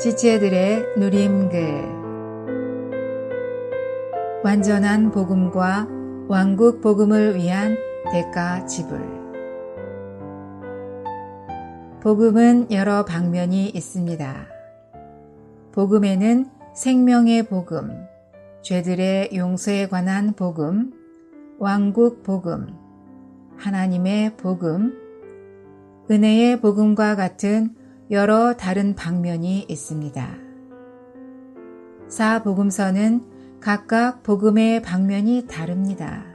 지체들의 누림글. 완전한 복음과 왕국 복음을 위한 대가 지불. 복음은 여러 방면이 있습니다. 복음에는 생명의 복음, 죄들의 용서에 관한 복음, 왕국 복음, 하나님의 복음, 은혜의 복음과 같은 여러 다른 방면이 있습니다. 사복음서는 각각 복음의 방면이 다릅니다.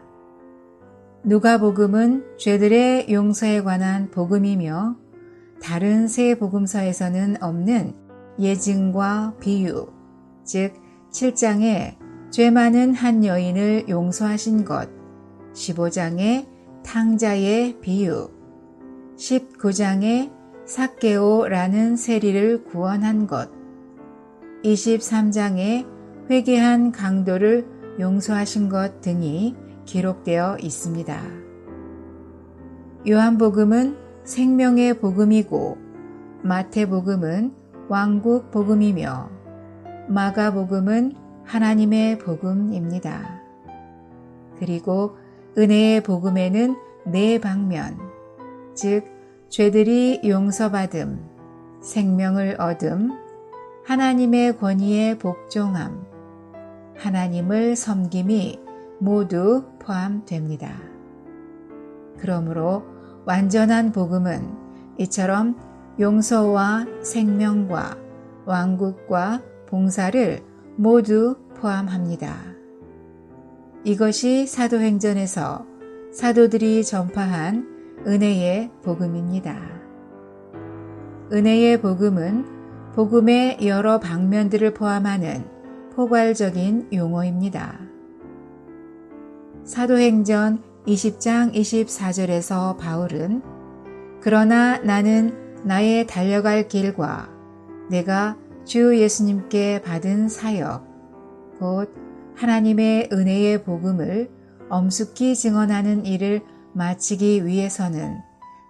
누가복음은 죄들의 용서에 관한 복음이며 다른 세 복음서에서는 없는 예증과 비유, 즉 7장에 죄 많은 한 여인을 용서하신 것, 15장에 탕자의 비유, 19장에 삭개오라는 세리를 구원한 것, 23장에 회개한 강도를 용서하신 것 등이 기록되어 있습니다. 요한복음은 생명의 복음이고 마태복음은 왕국 복음이며 마가복음은 하나님의 복음입니다. 그리고 은혜의 복음에는 네 방면, 즉 죄들이 용서받음, 생명을 얻음, 하나님의 권위에 복종함, 하나님을 섬김이 모두 포함됩니다. 그러므로 완전한 복음은 이처럼 용서와 생명과 왕국과 봉사를 모두 포함합니다. 이것이 사도행전에서 사도들이 전파한 은혜의 복음입니다. 은혜의 복음은 복음의 여러 방면들을 포함하는 포괄적인 용어입니다. 사도행전 20장 24절에서 바울은 그러나 나는 나의 달려갈 길과 내가 주 예수님께 받은 사역, 곧 하나님의 은혜의 복음을 엄숙히 증언하는 일을 마치기 위해서는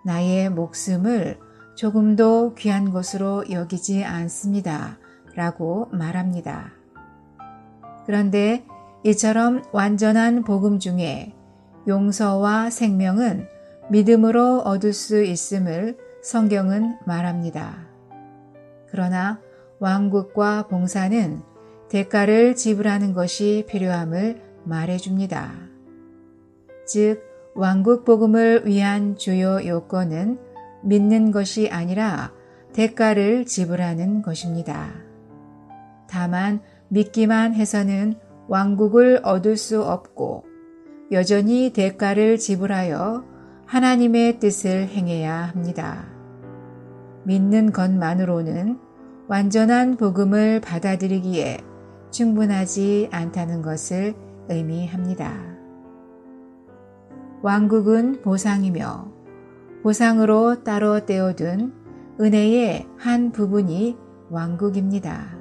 나의 목숨을 조금도 귀한 것으로 여기지 않습니다. 라고 말합니다. 그런데 이처럼 완전한 복음 중에 용서와 생명은 믿음으로 얻을 수 있음을 성경은 말합니다. 그러나 왕국과 봉사는 대가를 지불하는 것이 필요함을 말해줍니다. 즉, 왕국 복음을 위한 주요 요건은 믿는 것이 아니라 대가를 지불하는 것입니다. 다만 믿기만 해서는 왕국을 얻을 수 없고 여전히 대가를 지불하여 하나님의 뜻을 행해야 합니다. 믿는 것만으로는 완전한 복음을 받아들이기에 충분하지 않다는 것을 의미합니다. 왕국은 보상이며 보상으로 따로 떼어둔 은혜의 한 부분이 왕국입니다.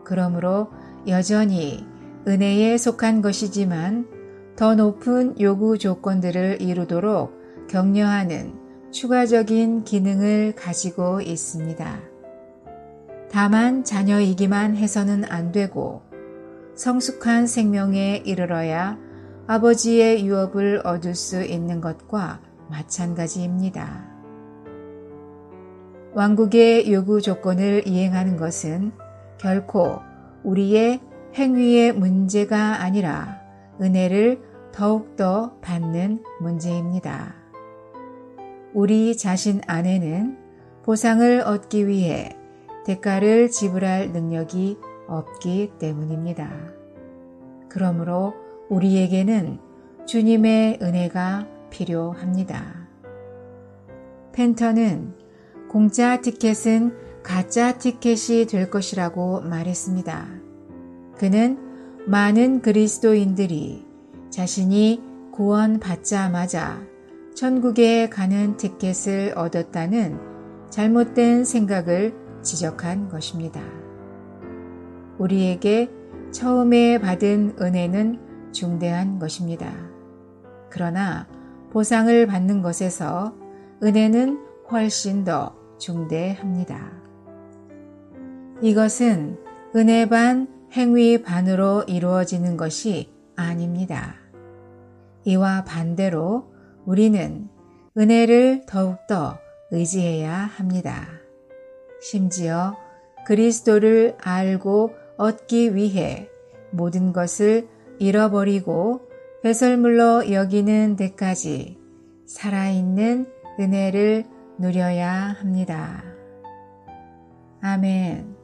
그러므로 여전히 은혜에 속한 것이지만 더 높은 요구 조건들을 이루도록 격려하는 추가적인 기능을 가지고 있습니다. 다만 자녀이기만 해서는 안 되고 성숙한 생명에 이르러야 아버지의 유업을 얻을 수 있는 것과 마찬가지입니다. 왕국의 요구 조건을 이행하는 것은 결코 우리의 행위의 문제가 아니라 은혜를 더욱더 받는 문제입니다. 우리 자신 안에는 보상을 얻기 위해 대가를 지불할 능력이 없기 때문입니다. 그러므로 우리에게는 주님의 은혜가 필요합니다. 펜터는 공짜 티켓은 가짜 티켓이 될 것이라고 말했습니다. 그는 많은 그리스도인들이 자신이 구원받자마자 천국에 가는 티켓을 얻었다는 잘못된 생각을 지적한 것입니다. 우리에게 처음에 받은 은혜는 중대한 것입니다. 그러나 보상을 받는 것에서 은혜는 훨씬 더 중대합니다. 이것은 은혜 반, 행위 반으로 이루어지는 것이 아닙니다. 이와 반대로 우리는 은혜를 더욱더 의지해야 합니다. 심지어 그리스도를 알고 얻기 위해 모든 것을 잃어버리고 배설물로 여기는 데까지 살아있는 은혜를 누려야 합니다. 아멘.